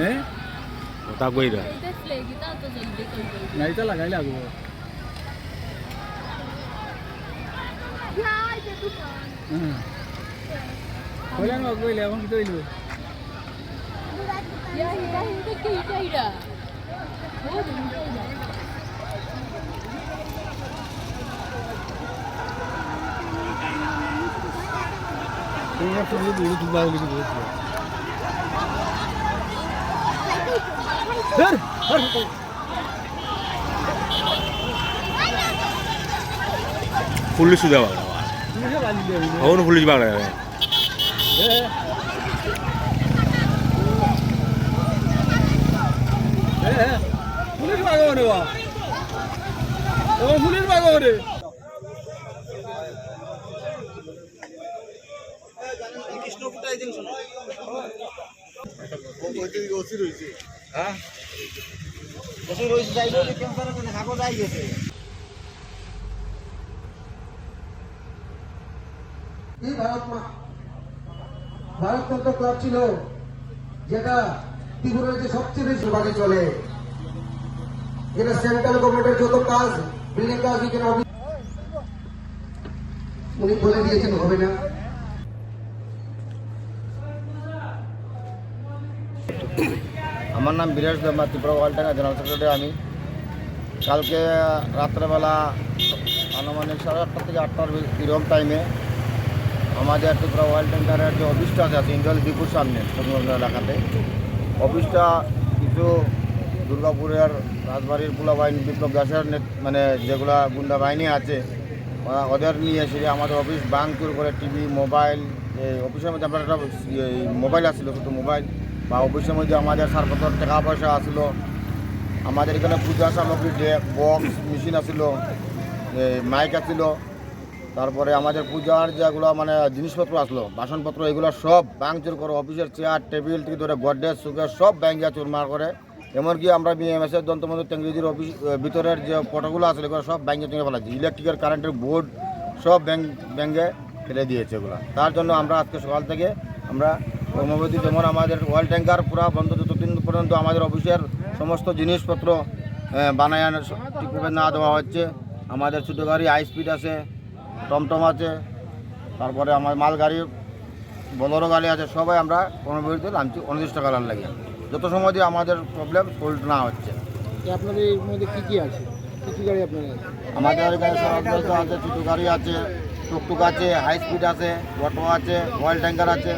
हैं होता कोई रहा नहीं तो लगा ही लागू बोला ना कोई ले हम कितो इलू या हिरा हिरा के हिरा वो ये तो ये दूर दूर वाली की सर पुलिस सुद्धा बघा हो ना पुलिस बघा पुलिस भागो रे वाह ओ पुलिस भागो रे কৃষ্ণপুটাই জংশন ও কইতে ওসি রইছে হ্যাঁ ওসি রইছে যাইলো ক্যান্সার মানে হাগো যাই গেছে এই ভারততন্ত্র ক্লাব ছিল যেটা ত্রিপুরার যে সবচেয়ে বেশি ভাগে চলে যেটা সেন্ট্রাল গভর্নমেন্টের যত কাজ বিল্ডিং কাজ এখানে উনি বলে দিয়েছেন হবে না। আমার নাম বিরাজ দেবনা, ত্রিপুরা ওয়ালডাঙ্গা জেনারেল সেক্রেটারি। আমি কালকে রাত্রেবেলা আনুমানিক 8:30 থেকে 8টার এরকম টাইমে আমাদের ত্রিপুরা ওয়ালডাঙ্গার যে অফিসটা আছে ইন্ডল ডিপুর সামনে সংলগ্ন এলাকাতে, অফিসটা কিছু দুর্গাপুরের রাজবাড়ির পুলা বাহিনী বিপ্লব দাসের মানে যেগুলা গুন্ডা বাহিনী আছে ওদের নিয়ে এসে আমাদের অফিস ভাঙচুর করে টিভি মোবাইল, অফিসের মধ্যে আপনার একটা মোবাইল আসছিল, শুধু মোবাইল বা অফিসের মধ্যে আমাদের সারপত্র টাকা পয়সা আসলো, আমাদের এখানে পূজা সামগ্রী ডেক বক্স মেশিন আসলো, মাইক আসলো, তারপরে আমাদের পূজার যেগুলো মানে জিনিসপত্র আসলো বাসনপত্র এগুলো সব ভাঙচুর করে অফিসের চেয়ার টেবিল থেকে ধরে গডরেজ সুকেস সব ব্যাঙ্গে চুরমার করে। এমনকি আমরা বিএমএসের দন্তমন্ত্র টেঙ্গিজির অফিস ভিতরের যে ফটোগুলো আছে এগুলো সব ব্যাঙ্গে চুঙে ফেলাচ্ছি, ইলেকট্রিকের কারেন্টের বোর্ড সব ব্যাঙ্গে ফেলে দিয়েছে এগুলো। তার জন্য আমরা আজকে সকাল থেকে আমরা কর্মবতী, যেমন আমাদের ওয়াল ট্যাঙ্কার পুরো বন্ধ যতদিন পর্যন্ত আমাদের অফিসের সমস্ত জিনিসপত্র বানায় ঠিকভাবে না দেওয়া হচ্ছে। আমাদের ছোটো গাড়ি হাই স্পিড আছে, টমটম আছে, তারপরে আমার মাল গাড়ি বলেরো গাড়ি আছে, সবাই আমরা কর্মবিরতি নামছি অনির্দিষ্টকালের লাগে, যত সময় দিয়ে আমাদের প্রবলেম সলভ না হচ্ছে। আপনাদের এর মধ্যে কি কি আছে, কি কি গাড়ি আপনাদের আছে? আমাদের এখানে সরকার আছে, ছোটো গাড়ি আছে, টুকটুক আছে, হাই স্পিড আছে, অটো আছে, ওয়াল ট্যাঙ্কার আছে।